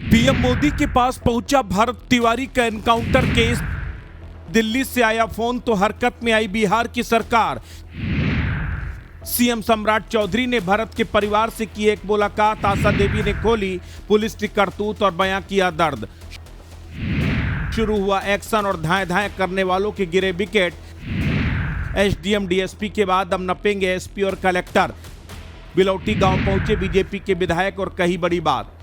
PM Modi के पास पहुंचा भारत तिवारी का एनकाउंटर केस। दिल्ली से आया फोन तो हरकत में आई बिहार की सरकार। सीएम सम्राट चौधरी ने भरत के परिवार से की एक मुलाकात। आशा देवी ने खोली पुलिस की करतूत और बयां किया दर्द। शुरू हुआ एक्शन और धाएं धाएं करने वालों के गिरे विकेट। एसडीएम डीएसपी के बाद अब नपेंगे एसपी और कलेक्टर। बिलौटी गांव पहुंचे बीजेपी के विधायक और कही बड़ी बात।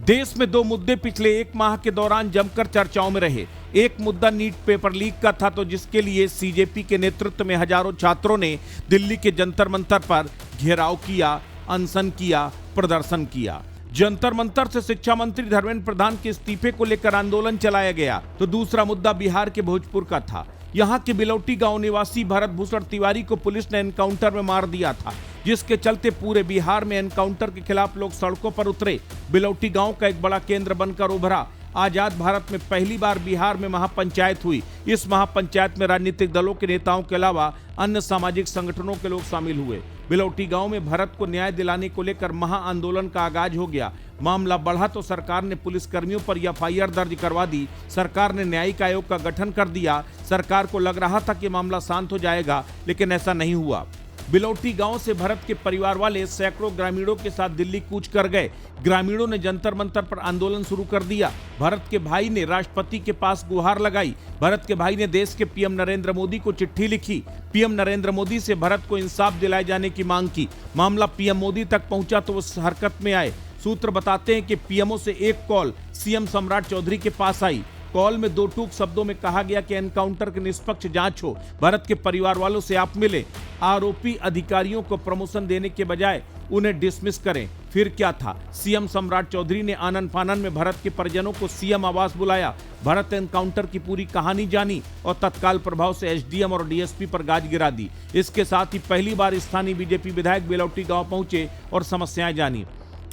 देश में दो मुद्दे पिछले एक माह के दौरान जमकर चर्चाओं में रहे। एक मुद्दा नीट पेपर लीक का था, तो जिसके लिए सीजेपी के नेतृत्व में हजारों छात्रों ने दिल्ली के जंतर मंतर पर घेराव किया, अनशन किया, प्रदर्शन किया। जंतर मंतर से शिक्षा मंत्री धर्मेंद्र प्रधान के इस्तीफे को लेकर आंदोलन चलाया गया। तो दूसरा मुद्दा बिहार के भोजपुर का था। यहां के बिलौटी गांव निवासी भरत भूषण तिवारी को पुलिस ने एनकाउंटर में मार दिया था, जिसके चलते पूरे बिहार में एनकाउंटर के खिलाफ लोग सड़कों पर उतरे। बिलौटी गांव का एक बड़ा केंद्र बनकर उभरा। आजाद भारत में पहली बार बिहार में महापंचायत हुई। इस महापंचायत में राजनीतिक दलों के नेताओं के अलावा अन्य सामाजिक संगठनों के लोग शामिल हुए। बिलौटी गांव में भरत को न्याय दिलाने को लेकर महाआंदोलन का आगाज हो गया। मामला बढ़ा तो सरकार ने पुलिसकर्मियों पर एफआईआर दर्ज करवा दी। सरकार ने न्यायिक आयोग का गठन कर दिया। सरकार को लग रहा था कि मामला शांत हो जाएगा, लेकिन ऐसा नहीं हुआ। बिलौटी गांव से भरत के परिवार वाले सैकड़ों ग्रामीणों के साथ दिल्ली कूच कर गए। ग्रामीणों ने जंतर मंतर पर आंदोलन शुरू कर दिया। भरत के भाई ने राष्ट्रपति के पास गुहार लगाई। भरत के भाई ने देश के पीएम नरेंद्र मोदी को चिट्ठी लिखी। पीएम नरेंद्र मोदी से भरत को इंसाफ दिलाए जाने की मांग की। मामला पीएम मोदी तक पहुंचा तो वो हरकत में आए। सूत्र बताते हैं कि पीएमओ से एक कॉल सीएम सम्राट चौधरी के पास आई। कॉल में दो टूक शब्दों में कहा गया कि एनकाउंटर की निष्पक्ष जांच हो। भरत के परिवार वालों से आप मिले। आरोपी अधिकारियों को प्रमोशन देने के बजाय उन्हें डिसमिस करें। फिर क्या था? सीएम सम्राट चौधरी ने आनन फानन में भरत के परिजनों को सीएम आवास बुलाया। भरत एनकाउंटर की पूरी कहानी जानी और तत्काल प्रभाव से एसडीएम और डीएसपी पर गाज गिरा दी। इसके साथ ही पहली बार स्थानीय बीजेपी विधायक बिलौटी गांव पहुंचे और समस्याएं जानी।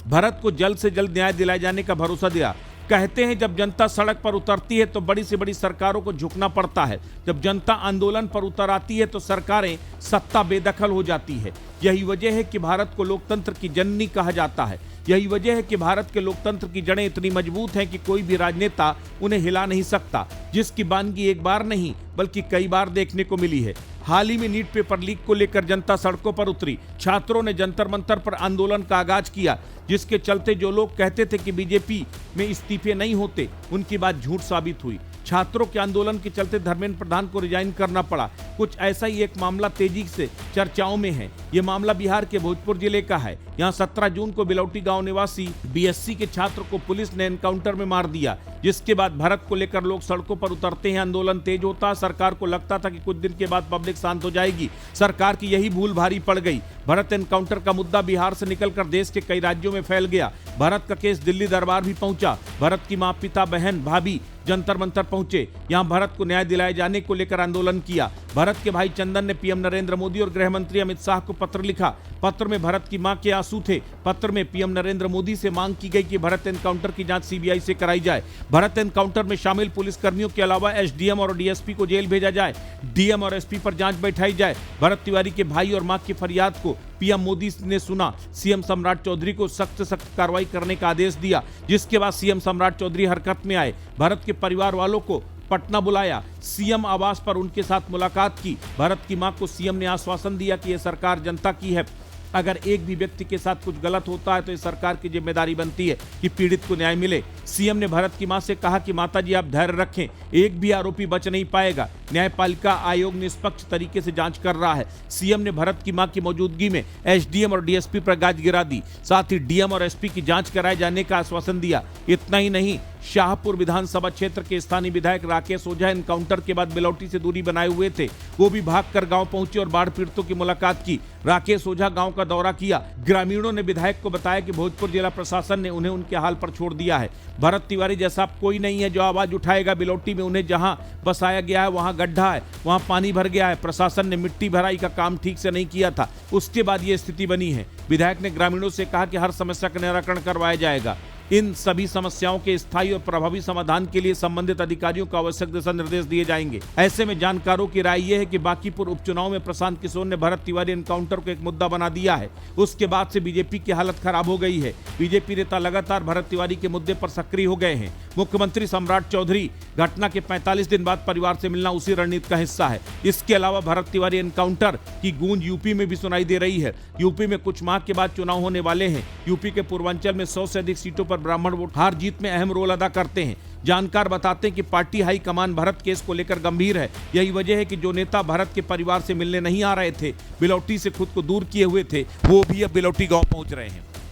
भरत को जल्द से जल्द न्याय दिलाए जाने का भरोसा दिया। कहते हैं जब जनता सड़क पर उतरती है तो बड़ी से बड़ी सरकारों को झुकना पड़ता है। जब जनता आंदोलन पर उतर आती है तो सरकारें सत्ता बेदखल हो जाती है। यही वजह है कि भारत को लोकतंत्र की जननी कहा जाता है। यही वजह है कि भारत के लोकतंत्र की जड़ें इतनी मजबूत हैं कि कोई भी राजनेता उन्हें हिला नहीं सकता, जिसकी बानगी एक बार नहीं बल्कि कई बार देखने को मिली है। हाल ही में नीट पेपर लीक को लेकर जनता सड़कों पर उतरी। छात्रों ने जंतर मंतर पर आंदोलन का आगाज किया, जिसके चलते जो लोग कहते थे कि बीजेपी में इस्तीफे नहीं होते, उनकी बात झूठ साबित हुई। छात्रों के आंदोलन के चलते धर्मेंद्र प्रधान को रिजाइन करना पड़ा। कुछ ऐसा ही एक मामला तेजी से चर्चाओं में है। यह मामला बिहार के भोजपुर जिले का है। यहां 17 जून को बिलौटी गांव निवासी बीएससी के छात्र को पुलिस ने एनकाउंटर में मार दिया, जिसके बाद भरत को लेकर लोग सड़कों पर उतरते हैं। आंदोलन तेज होता। सरकार को लगता था कि कुछ दिन के बाद पब्लिक शांत हो जाएगी। सरकार की यही भूल भारी पड़ गई। भरत एनकाउंटर का मुद्दा बिहार से निकलकर देश के कई राज्यों में फैल गया। भरत का केस दिल्ली दरबार भी पहुंचा। भरत की मां, पिता, बहन, भाभी जंतर मंतर पहुंचे। यहां भरत को न्याय दिलाए जाने को लेकर आंदोलन किया। भरत के भाई चंदन ने पीएम नरेंद्र मोदी और गृह मंत्री अमित शाह को पत्र लिखा। पत्र में भरत की मां के आंसू थे। पत्र में पीएम नरेंद्र मोदी से मांग की गई कि भरत एनकाउंटर की जांच सीबीआई से कराई जाए। भरत एनकाउंटर में शामिल पुलिसकर्मियों के अलावा एसडीएम और डीएसपी को जेल भेजा जाए। डीएम और एसपी पर जांच बैठाई जाए। भरत तिवारी के भाई और मां की फरियाद को पीएम मोदी ने सुना। सीएम सम्राट चौधरी को सख्त से सख्त कार्रवाई करने का आदेश दिया, जिसके बाद सीएम सम्राट चौधरी हरकत में आए। भरत के परिवार वालों को पटना बुलाया। सीएम आवास पर उनके साथ मुलाकात की। भरत की मां को सीएम ने आश्वासन दिया कि यह सरकार जनता की है। अगर एक भी व्यक्ति के साथ कुछ गलत होता है तो इस सरकार की जिम्मेदारी बनती है कि पीड़ित को न्याय मिले। सीएम ने भरत की मां से कहा कि माताजी आप धैर्य रखें, एक भी आरोपी बच नहीं पाएगा। न्यायपालिका आयोग निष्पक्ष तरीके से जांच कर रहा है। सीएम ने भरत की मां की मौजूदगी में एसडीएम और डीएसपी पर गाज गिरा दी। साथ ही डीएम और एसपी की जांच कराए जाने का आश्वासन दिया। इतना ही नहीं, शाहपुर विधानसभा क्षेत्र के स्थानीय विधायक राकेश ओझा एनकाउंटर के बाद बिलौटी से दूरी बनाए हुए थे। वो भी भागकर गांव पहुंचे और बाढ़ पीड़ितों की मुलाकात की। राकेश ओझा गांव का दौरा किया। ग्रामीणों ने विधायक को बताया कि भोजपुर जिला प्रशासन ने उन्हें उनके हाल पर छोड़ दिया है। भरत तिवारी जैसा कोई नहीं है जो आवाज उठाएगा। बिलौटी में उन्हें जहां बसाया गया है वहां गड्ढा है, वहां पानी भर गया है। प्रशासन ने मिट्टी भराई का काम ठीक से नहीं किया था, उसके बाद ये स्थिति बनी है। विधायक ने ग्रामीणों से कहा कि हर समस्या का निराकरण करवाया जाएगा। इन सभी समस्याओं के स्थायी और प्रभावी समाधान के लिए संबंधित अधिकारियों को आवश्यक दिशा निर्देश दिए जाएंगे। ऐसे में जानकारों की राय यह है कि बांकीपुर उपचुनाव में प्रशांत किशोर ने भरत तिवारी एनकाउंटर को एक मुद्दा बना दिया है। उसके बाद से बीजेपी की हालत खराब हो गई है। बीजेपी नेता लगातार भरत तिवारी के मुद्दे पर सक्रिय हो गए हैं। मुख्यमंत्री सम्राट चौधरी घटना के 45 दिन बाद परिवार से मिलना उसी रणनीति का हिस्सा है। इसके अलावा भरत तिवारी एनकाउंटर की गूंज यूपी में भी सुनाई दे रही है। यूपी में कुछ माह के बाद चुनाव होने वाले हैं। यूपी के पूर्वांचल में 100 से अधिक सीटों पर ब्राह्मण वोट हार जीत में अहम रोल अदा करते हैं। जानकार बताते हैं कि पार्टी हाईकमान भरत केस को लेकर गंभीर है। यही वजह है कि जो नेता भरत के परिवार से मिलने नहीं आ रहे थे, बिलौटी से खुद को दूर किए हुए थे, वो भी अब बिलौटी गांव पहुंच रहे हैं।